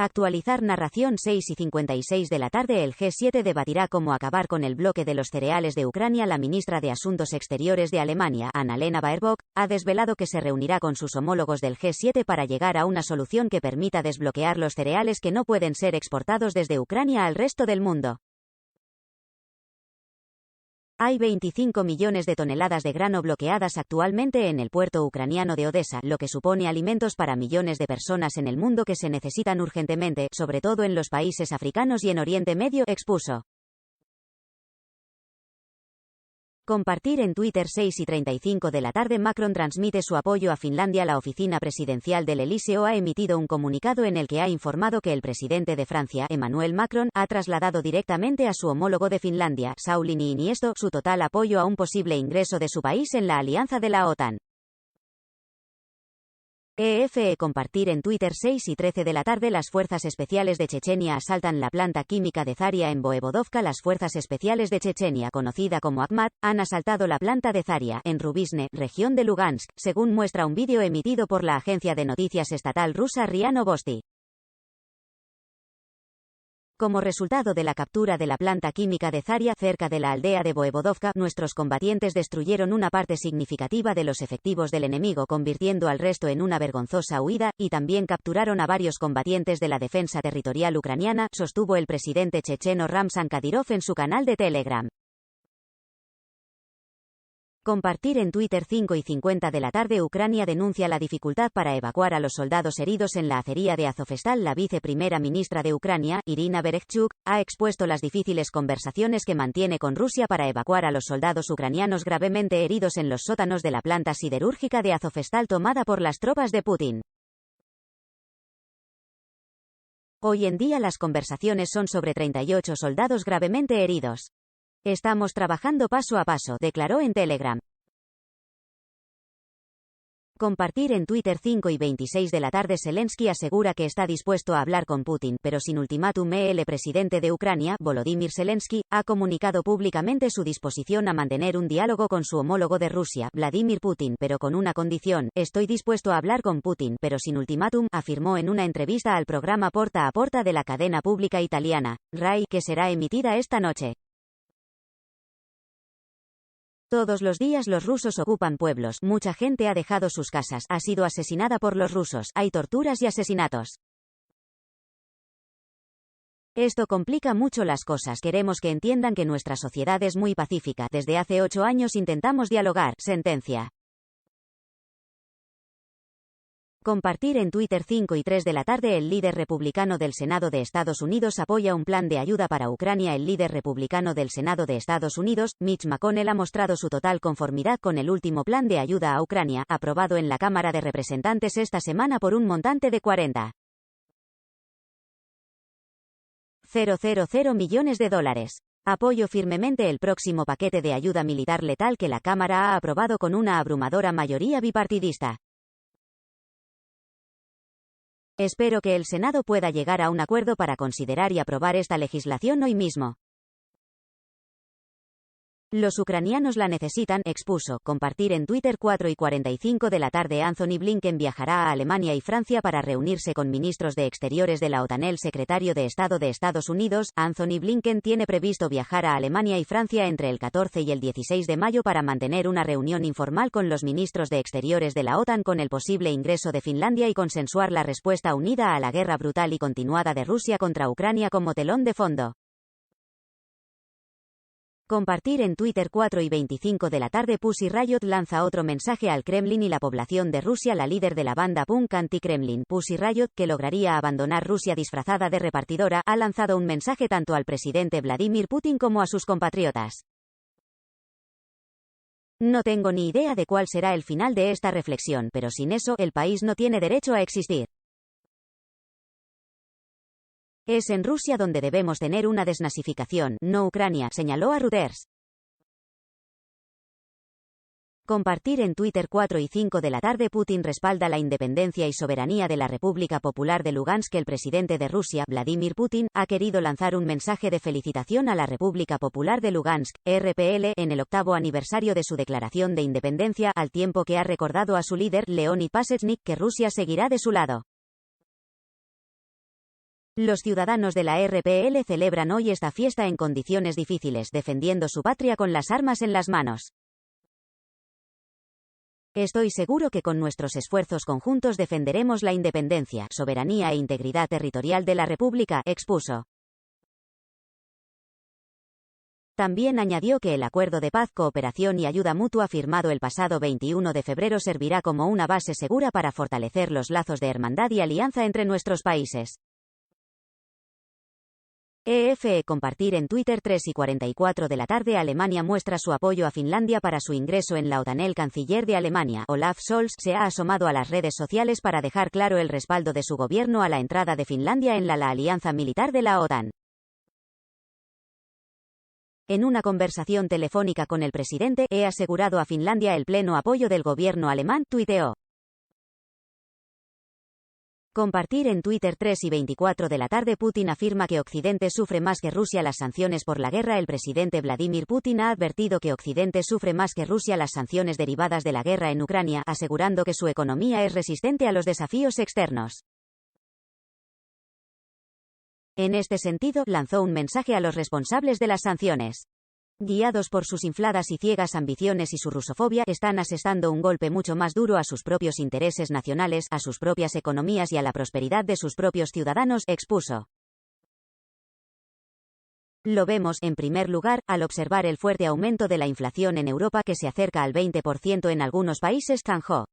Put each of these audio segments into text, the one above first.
Actualizar narración 6:56 de la tarde. El G7 debatirá cómo acabar con el bloque de los cereales de Ucrania. La ministra de Asuntos Exteriores de Alemania, Annalena Baerbock, ha desvelado que se reunirá con sus homólogos del G7 para llegar a una solución que permita desbloquear los cereales que no pueden ser exportados desde Ucrania al resto del mundo. Hay 25 millones de toneladas de grano bloqueadas actualmente en el puerto ucraniano de Odesa, lo que supone alimentos para millones de personas en el mundo que se necesitan urgentemente, sobre todo en los países africanos y en Oriente Medio, expuso. Compartir en Twitter 6:35 de la tarde. Macron transmite su apoyo a Finlandia. La oficina presidencial del Elíseo ha emitido un comunicado en el que ha informado que el presidente de Francia, Emmanuel Macron, ha trasladado directamente a su homólogo de Finlandia, Sauli Niinisto, su total apoyo a un posible ingreso de su país en la alianza de la OTAN. Compartir en Twitter 6:13 de la tarde. Las fuerzas especiales de Chechenia asaltan la planta química de Zaria en Voevodovka. Las fuerzas especiales de Chechenia, conocida como Akhmat, han asaltado la planta de Zaria, en Rubizne, región de Lugansk, según muestra un vídeo emitido por la agencia de noticias estatal rusa RIA Novosti. Como resultado de la captura de la planta química de Zaria, cerca de la aldea de Voevodovka, nuestros combatientes destruyeron una parte significativa de los efectivos del enemigo, convirtiendo al resto en una vergonzosa huida, y también capturaron a varios combatientes de la defensa territorial ucraniana, sostuvo el presidente checheno Ramzan Kadyrov en su canal de Telegram. Compartir en Twitter 5:50 de la tarde. Ucrania denuncia la dificultad para evacuar a los soldados heridos en la acería de Azovstal. La viceprimera ministra de Ucrania, Irina Vereshchuk, ha expuesto las difíciles conversaciones que mantiene con Rusia para evacuar a los soldados ucranianos gravemente heridos en los sótanos de la planta siderúrgica de Azovstal tomada por las tropas de Putin. Hoy en día las conversaciones son sobre 38 soldados gravemente heridos. Estamos trabajando paso a paso, declaró en Telegram. Compartir en Twitter 5:26 de la tarde. Zelensky asegura que está dispuesto a hablar con Putin, pero sin ultimátum. El presidente de Ucrania, Volodymyr Zelensky, ha comunicado públicamente su disposición a mantener un diálogo con su homólogo de Rusia, Vladimir Putin, pero con una condición: estoy dispuesto a hablar con Putin, pero sin ultimátum, afirmó en una entrevista al programa Porta a Porta de la cadena pública italiana, RAI, que será emitida esta noche. Todos los días los rusos ocupan pueblos, mucha gente ha dejado sus casas, ha sido asesinada por los rusos, hay torturas y asesinatos. Esto complica mucho las cosas. Queremos que entiendan que nuestra sociedad es muy pacífica. Desde hace 8 años intentamos dialogar, sentencia. Compartir en Twitter 5:03 de la tarde. El líder republicano del Senado de Estados Unidos apoya un plan de ayuda para Ucrania. El líder republicano del Senado de Estados Unidos, Mitch McConnell, ha mostrado su total conformidad con el último plan de ayuda a Ucrania, aprobado en la Cámara de Representantes esta semana por un montante de 40,000 millones de dólares. Apoyo firmemente el próximo paquete de ayuda militar letal que la Cámara ha aprobado con una abrumadora mayoría bipartidista. Espero que el Senado pueda llegar a un acuerdo para considerar y aprobar esta legislación hoy mismo. Los ucranianos la necesitan, expuso. Compartir en Twitter 4:45 de la tarde. Anthony Blinken viajará a Alemania y Francia para reunirse con ministros de Exteriores de la OTAN. El secretario de Estado de Estados Unidos, Anthony Blinken, tiene previsto viajar a Alemania y Francia entre el 14 y el 16 de mayo para mantener una reunión informal con los ministros de Exteriores de la OTAN con el posible ingreso de Finlandia y consensuar la respuesta unida a la guerra brutal y continuada de Rusia contra Ucrania como telón de fondo. Compartir en Twitter 4:25 de la tarde. Pussy Riot lanza otro mensaje al Kremlin y la población de Rusia. La líder de la banda punk anti-Kremlin, Pussy Riot, que lograría abandonar Rusia disfrazada de repartidora, ha lanzado un mensaje tanto al presidente Vladimir Putin como a sus compatriotas. No tengo ni idea de cuál será el final de esta reflexión, pero sin eso, el país no tiene derecho a existir. Es en Rusia donde debemos tener una desnazificación, no Ucrania, señaló a Reuters. Compartir en Twitter 4:05 de la tarde. Putin respalda la independencia y soberanía de la República Popular de Lugansk. El presidente de Rusia, Vladimir Putin, ha querido lanzar un mensaje de felicitación a la República Popular de Lugansk, RPL, en el 8º aniversario de su declaración de independencia, al tiempo que ha recordado a su líder, Leonid Pasechnik, que Rusia seguirá de su lado. Los ciudadanos de la RPL celebran hoy esta fiesta en condiciones difíciles, defendiendo su patria con las armas en las manos. Estoy seguro que con nuestros esfuerzos conjuntos defenderemos la independencia, soberanía e integridad territorial de la República, expuso. También añadió que el acuerdo de paz, cooperación y ayuda mutua firmado el pasado 21 de febrero servirá como una base segura para fortalecer los lazos de hermandad y alianza entre nuestros países. Compartir en Twitter 3:44 de la tarde. Alemania muestra su apoyo a Finlandia para su ingreso en la OTAN. El canciller de Alemania, Olaf Scholz, se ha asomado a las redes sociales para dejar claro el respaldo de su gobierno a la entrada de Finlandia en la alianza militar de la OTAN. En una conversación telefónica con el presidente, he asegurado a Finlandia el pleno apoyo del gobierno alemán, tuiteó. Compartir en Twitter 3:24 de la tarde. Putin afirma que Occidente sufre más que Rusia las sanciones por la guerra. El presidente Vladimir Putin ha advertido que Occidente sufre más que Rusia las sanciones derivadas de la guerra en Ucrania, asegurando que su economía es resistente a los desafíos externos. En este sentido, lanzó un mensaje a los responsables de las sanciones. Guiados por sus infladas y ciegas ambiciones y su rusofobia, están asestando un golpe mucho más duro a sus propios intereses nacionales, a sus propias economías y a la prosperidad de sus propios ciudadanos, expuso. Lo vemos, en primer lugar, al observar el fuerte aumento de la inflación en Europa que se acerca al 20% en algunos países, zanjó.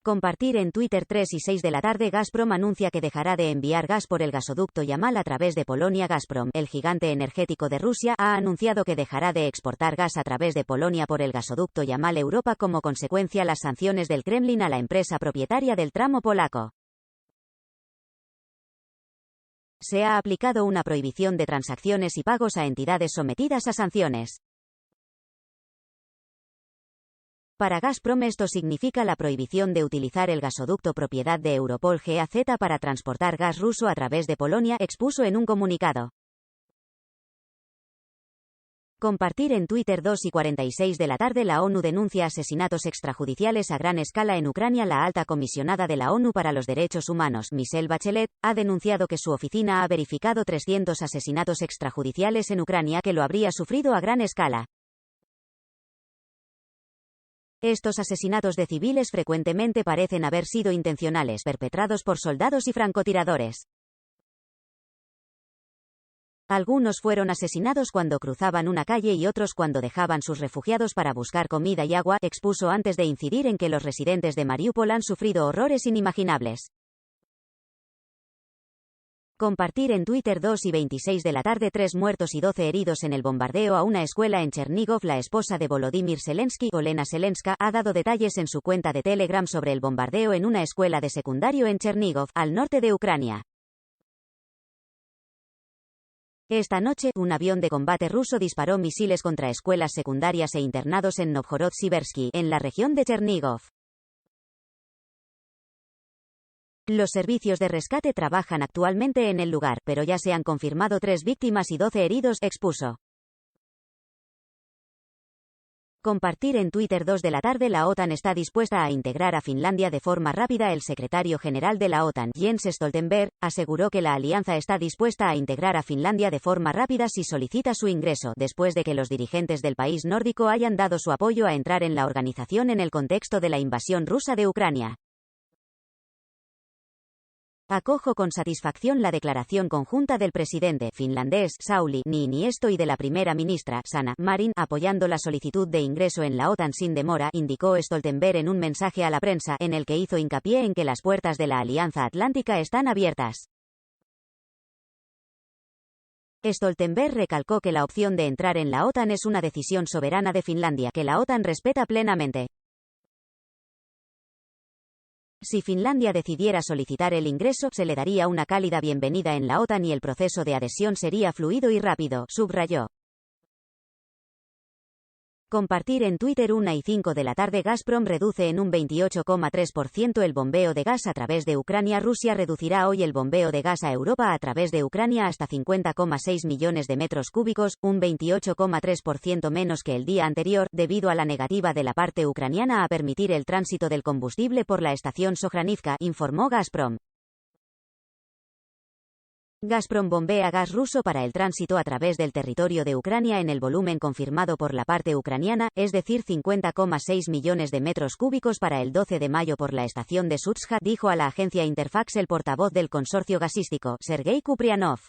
Compartir en Twitter 3:06 de la tarde. Gazprom anuncia que dejará de enviar gas por el gasoducto Yamal a través de Polonia. Gazprom, el gigante energético de Rusia, ha anunciado que dejará de exportar gas a través de Polonia por el gasoducto Yamal a Europa como consecuencia las sanciones del Kremlin a la empresa propietaria del tramo polaco. Se ha aplicado una prohibición de transacciones y pagos a entidades sometidas a sanciones. Para Gazprom esto significa la prohibición de utilizar el gasoducto propiedad de Europol GAZ para transportar gas ruso a través de Polonia, expuso en un comunicado. Compartir en Twitter 2:46 de la tarde. La ONU denuncia asesinatos extrajudiciales a gran escala en Ucrania. La alta comisionada de la ONU para los Derechos Humanos, Michelle Bachelet, ha denunciado que su oficina ha verificado 300 asesinatos extrajudiciales en Ucrania que lo habría sufrido a gran escala. Estos asesinatos de civiles frecuentemente parecen haber sido intencionales, perpetrados por soldados y francotiradores. Algunos fueron asesinados cuando cruzaban una calle y otros cuando dejaban sus refugiados para buscar comida y agua, expuso antes de incidir en que los residentes de Mariupol han sufrido horrores inimaginables. Compartir en Twitter 2:26 de la tarde. 3 muertos y 12 heridos en el bombardeo a una escuela en Chernigov. La esposa de Volodymyr Zelensky, Olena Zelenska, ha dado detalles en su cuenta de Telegram sobre el bombardeo en una escuela de secundario en Chernigov, al norte de Ucrania. Esta noche, un avión de combate ruso disparó misiles contra escuelas secundarias e internados en Novgorod-Siversky, en la región de Chernigov. Los servicios de rescate trabajan actualmente en el lugar, pero ya se han confirmado 3 víctimas y 12 heridos, expuso. Compartir en Twitter 2 de la tarde. La OTAN está dispuesta a integrar a Finlandia de forma rápida. El secretario general de la OTAN, Jens Stoltenberg, aseguró que la alianza está dispuesta a integrar a Finlandia de forma rápida si solicita su ingreso, después de que los dirigentes del país nórdico hayan dado su apoyo a entrar en la organización en el contexto de la invasión rusa de Ucrania. Acojo con satisfacción la declaración conjunta del presidente finlandés Sauli Niinisto y de la primera ministra Sanna Marin apoyando la solicitud de ingreso en la OTAN sin demora, indicó Stoltenberg en un mensaje a la prensa, en el que hizo hincapié en que las puertas de la Alianza Atlántica están abiertas. Stoltenberg recalcó que la opción de entrar en la OTAN es una decisión soberana de Finlandia que la OTAN respeta plenamente. Si Finlandia decidiera solicitar el ingreso, se le daría una cálida bienvenida en la OTAN y el proceso de adhesión sería fluido y rápido, subrayó. Compartir en Twitter 1:05 de la tarde. Gazprom reduce en un 28,3% el bombeo de gas a través de Ucrania. Rusia reducirá hoy el bombeo de gas a Europa a través de Ucrania hasta 50,6 millones de metros cúbicos, un 28,3% menos que el día anterior, debido a la negativa de la parte ucraniana a permitir el tránsito del combustible por la estación Sojranivka, informó Gazprom. Gazprom bombea gas ruso para el tránsito a través del territorio de Ucrania en el volumen confirmado por la parte ucraniana, es decir 50,6 millones de metros cúbicos para el 12 de mayo por la estación de Sutska, dijo a la agencia Interfax el portavoz del consorcio gasístico, Sergei Kuprianov.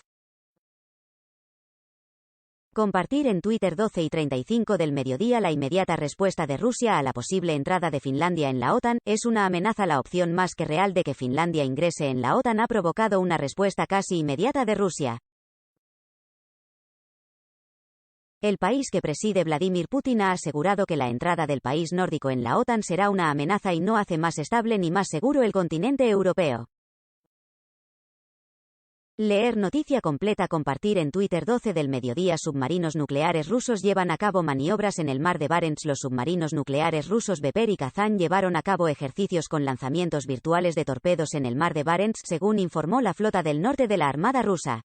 Compartir en Twitter 12:35 del mediodía. La inmediata respuesta de Rusia a la posible entrada de Finlandia en la OTAN es una amenaza. La opción más que real de que Finlandia ingrese en la OTAN ha provocado una respuesta casi inmediata de Rusia. El país que preside Vladimir Putin ha asegurado que la entrada del país nórdico en la OTAN será una amenaza y no hace más estable ni más seguro el continente europeo. Leer noticia completa. Compartir en Twitter 12 del mediodía. Submarinos nucleares rusos llevan a cabo maniobras en el mar de Barents. Los submarinos nucleares rusos Veper y Kazan llevaron a cabo ejercicios con lanzamientos virtuales de torpedos en el mar de Barents, según informó la flota del norte de la Armada rusa.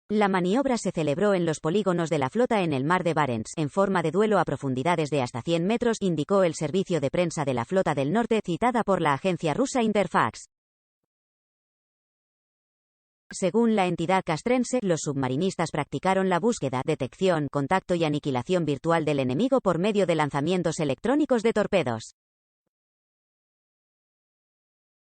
La maniobra se celebró en los polígonos de la flota en el mar de Barents, en forma de duelo a profundidades de hasta 100 metros, indicó el servicio de prensa de la flota del norte, citada por la agencia rusa Interfax. Según la entidad castrense, los submarinistas practicaron la búsqueda, detección, contacto y aniquilación virtual del enemigo por medio de lanzamientos electrónicos de torpedos.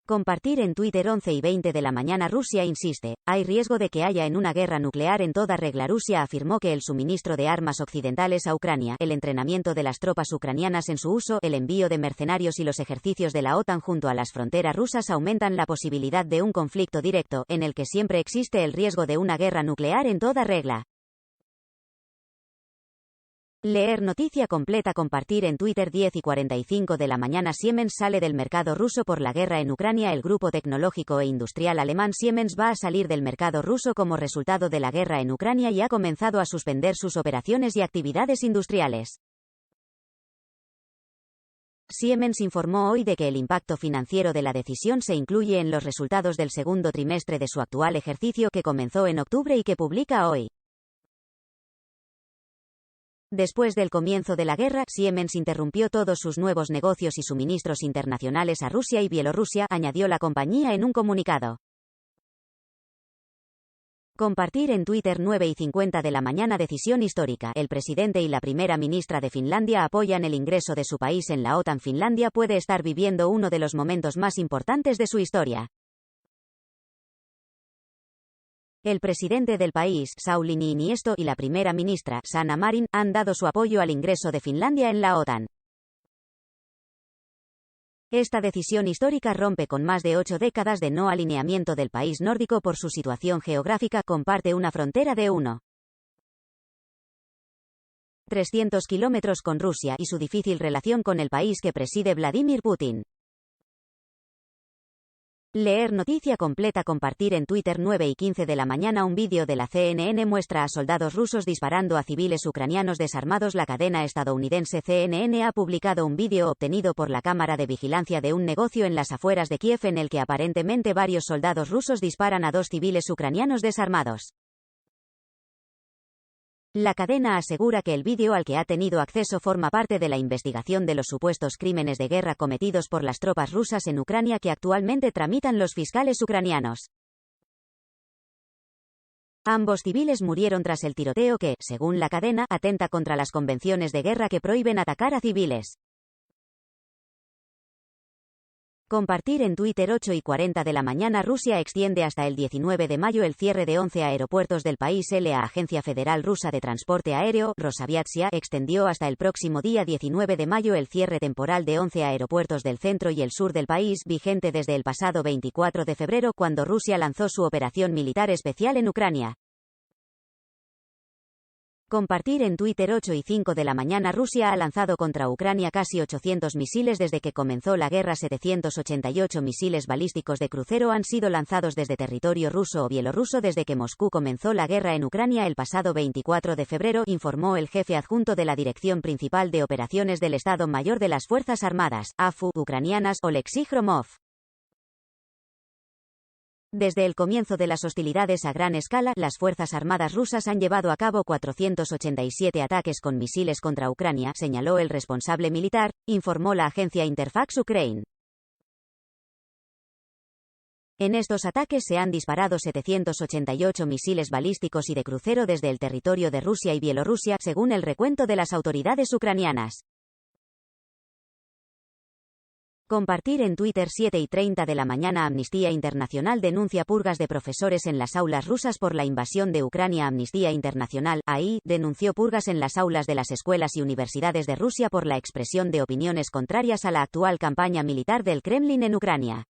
Compartir en Twitter 11:20 de la mañana. Rusia insiste, hay riesgo de que haya en una guerra nuclear en toda regla. Rusia afirmó que el suministro de armas occidentales a Ucrania, el entrenamiento de las tropas ucranianas en su uso, el envío de mercenarios y los ejercicios de la OTAN junto a las fronteras rusas aumentan la posibilidad de un conflicto directo, en el que siempre existe el riesgo de una guerra nuclear en toda regla. Leer noticia completa. Compartir en Twitter 10:45 de la mañana. Siemens sale del mercado ruso por la guerra en Ucrania. El grupo tecnológico e industrial alemán Siemens va a salir del mercado ruso como resultado de la guerra en Ucrania y ha comenzado a suspender sus operaciones y actividades industriales. Siemens informó hoy de que el impacto financiero de la decisión se incluye en los resultados del segundo trimestre de su actual ejercicio que comenzó en octubre y que publica hoy. Después del comienzo de la guerra, Siemens interrumpió todos sus nuevos negocios y suministros internacionales a Rusia y Bielorrusia, añadió la compañía en un comunicado. Compartir en Twitter 9:50 de la mañana. Decisión histórica. El presidente y la primera ministra de Finlandia apoyan el ingreso de su país en la OTAN. Finlandia puede estar viviendo uno de los momentos más importantes de su historia. El presidente del país, Sauli Niinisto, y la primera ministra, Sanna Marin, han dado su apoyo al ingreso de Finlandia en la OTAN. Esta decisión histórica rompe con más de 8 décadas de no alineamiento del país nórdico por su situación geográfica. Comparte una frontera de 1,300 kilómetros con Rusia y su difícil relación con el país que preside Vladimir Putin. Leer noticia completa. Compartir en Twitter 9:15 de la mañana. Un vídeo de la CNN muestra a soldados rusos disparando a civiles ucranianos desarmados. La cadena estadounidense CNN ha publicado un vídeo obtenido por la cámara de vigilancia de un negocio en las afueras de Kiev en el que aparentemente varios soldados rusos disparan a 2 civiles ucranianos desarmados. La cadena asegura que el vídeo al que ha tenido acceso forma parte de la investigación de los supuestos crímenes de guerra cometidos por las tropas rusas en Ucrania que actualmente tramitan los fiscales ucranianos. Ambos civiles murieron tras el tiroteo que, según la cadena, atenta contra las convenciones de guerra que prohíben atacar a civiles. Compartir en Twitter 8:40 de la mañana. Rusia extiende hasta el 19 de mayo el cierre de 11 aeropuertos del país. La Agencia Federal Rusa de Transporte Aéreo, Rosaviatsia, extendió hasta el próximo día 19 de mayo el cierre temporal de 11 aeropuertos del centro y el sur del país, vigente desde el pasado 24 de febrero, cuando Rusia lanzó su operación militar especial en Ucrania. Compartir en Twitter 8:05 de la mañana. Rusia ha lanzado contra Ucrania casi 800 misiles desde que comenzó la guerra. 788 misiles balísticos de crucero han sido lanzados desde territorio ruso o bielorruso desde que Moscú comenzó la guerra en Ucrania el pasado 24 de febrero, informó el jefe adjunto de la Dirección Principal de Operaciones del Estado Mayor de las Fuerzas Armadas, AFU, ucranianas, Oleksiy Hromov. Desde el comienzo de las hostilidades a gran escala, las Fuerzas Armadas rusas han llevado a cabo 487 ataques con misiles contra Ucrania, señaló el responsable militar, informó la agencia Interfax Ukraine. En estos ataques se han disparado 788 misiles balísticos y de crucero desde el territorio de Rusia y Bielorrusia, según el recuento de las autoridades ucranianas. Compartir en Twitter 7:30 de la mañana. Amnistía Internacional denuncia purgas de profesores en las aulas rusas por la invasión de Ucrania. Amnistía Internacional, AI, denunció purgas en las aulas de las escuelas y universidades de Rusia por la expresión de opiniones contrarias a la actual campaña militar del Kremlin en Ucrania.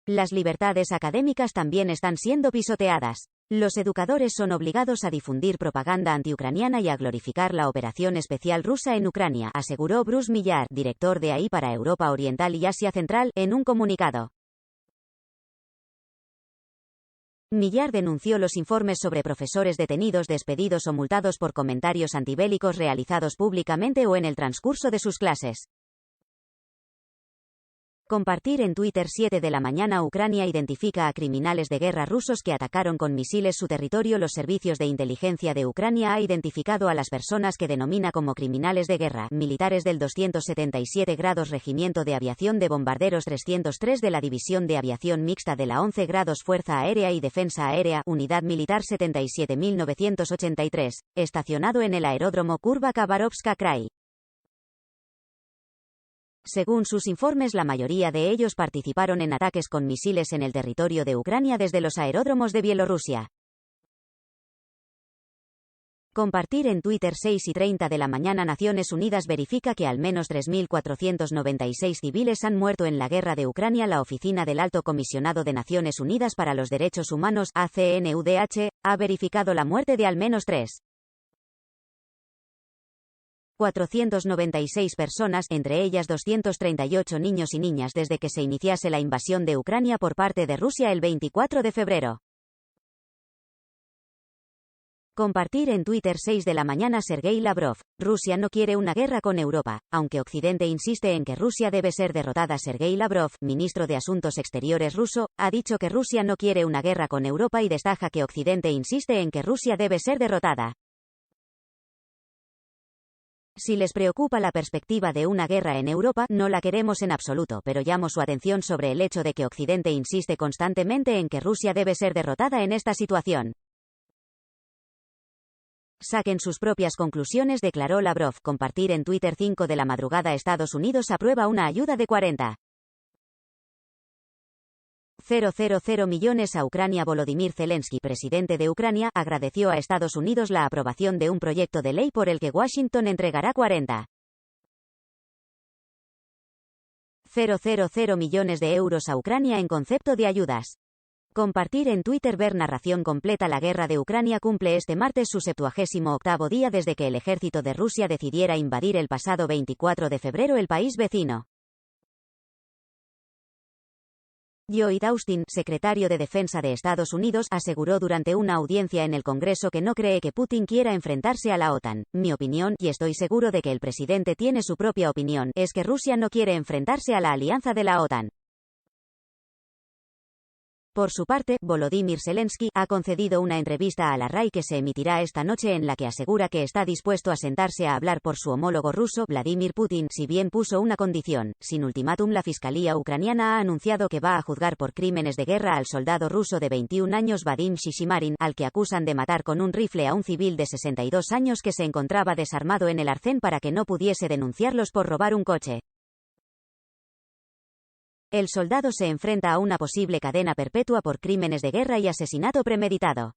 Las libertades académicas también están siendo pisoteadas. Los educadores son obligados a difundir propaganda antiucraniana y a glorificar la operación especial rusa en Ucrania, aseguró Bruce Millar, director de AI para Europa Oriental y Asia Central, en un comunicado. Millar denunció los informes sobre profesores detenidos, despedidos o multados por comentarios antibélicos realizados públicamente o en el transcurso de sus clases. Compartir en Twitter 7 de la mañana. Ucrania identifica a criminales de guerra rusos que atacaron con misiles su territorio. Los servicios de inteligencia de Ucrania ha identificado a las personas que denomina como criminales de guerra, militares del 277 grados Regimiento de Aviación de Bombarderos 303 de la División de Aviación Mixta de la 11 grados Fuerza Aérea y Defensa Aérea, Unidad Militar 77.983, estacionado en el aeródromo Kurba-Khabarovska-Krai. Según sus informes, la mayoría de ellos participaron en ataques con misiles en el territorio de Ucrania desde los aeródromos de Bielorrusia. Compartir en Twitter 6:30 de la mañana. Naciones Unidas verifica que al menos 3.496 civiles han muerto en la guerra de Ucrania. La Oficina del Alto Comisionado de Naciones Unidas para los Derechos Humanos, ACNUDH, ha verificado la muerte de al menos 496 personas, entre ellas 238 niños y niñas, desde que se iniciase la invasión de Ucrania por parte de Rusia el 24 de febrero. Compartir en Twitter 6 de la mañana. Sergei Lavrov. Rusia no quiere una guerra con Europa, aunque Occidente insiste en que Rusia debe ser derrotada. Sergei Lavrov, ministro de Asuntos Exteriores ruso, ha dicho que Rusia no quiere una guerra con Europa y destaca que Occidente insiste en que Rusia debe ser derrotada. Si les preocupa la perspectiva de una guerra en Europa, no la queremos en absoluto, pero llamo su atención sobre el hecho de que Occidente insiste constantemente en que Rusia debe ser derrotada en esta situación. Saquen sus propias conclusiones, declaró Lavrov. Compartir en Twitter 5 de la madrugada. Estados Unidos aprueba una ayuda de 40,000 millones a Ucrania. Volodymyr Zelensky, presidente de Ucrania, agradeció a Estados Unidos la aprobación de un proyecto de ley por el que Washington entregará 40,000 millones de euros a Ucrania en concepto de ayudas. Compartir en Twitter. Ver narración completa. La guerra de Ucrania cumple este martes su 78º día desde que el ejército de Rusia decidiera invadir el pasado 24 de febrero el país vecino. Lloyd Austin, secretario de Defensa de Estados Unidos, aseguró durante una audiencia en el Congreso que no cree que Putin quiera enfrentarse a la OTAN. Mi opinión, y estoy seguro de que el presidente tiene su propia opinión, es que Rusia no quiere enfrentarse a la alianza de la OTAN. Por su parte, Volodymyr Zelensky ha concedido una entrevista a la RAI que se emitirá esta noche en la que asegura que está dispuesto a sentarse a hablar por su homólogo ruso, Vladimir Putin, si bien puso una condición. Sin ultimátum, la Fiscalía ucraniana ha anunciado que va a juzgar por crímenes de guerra al soldado ruso de 21 años Vadim Shishimarin, al que acusan de matar con un rifle a un civil de 62 años que se encontraba desarmado en el arcén para que no pudiese denunciarlos por robar un coche. El soldado se enfrenta a una posible cadena perpetua por crímenes de guerra y asesinato premeditado.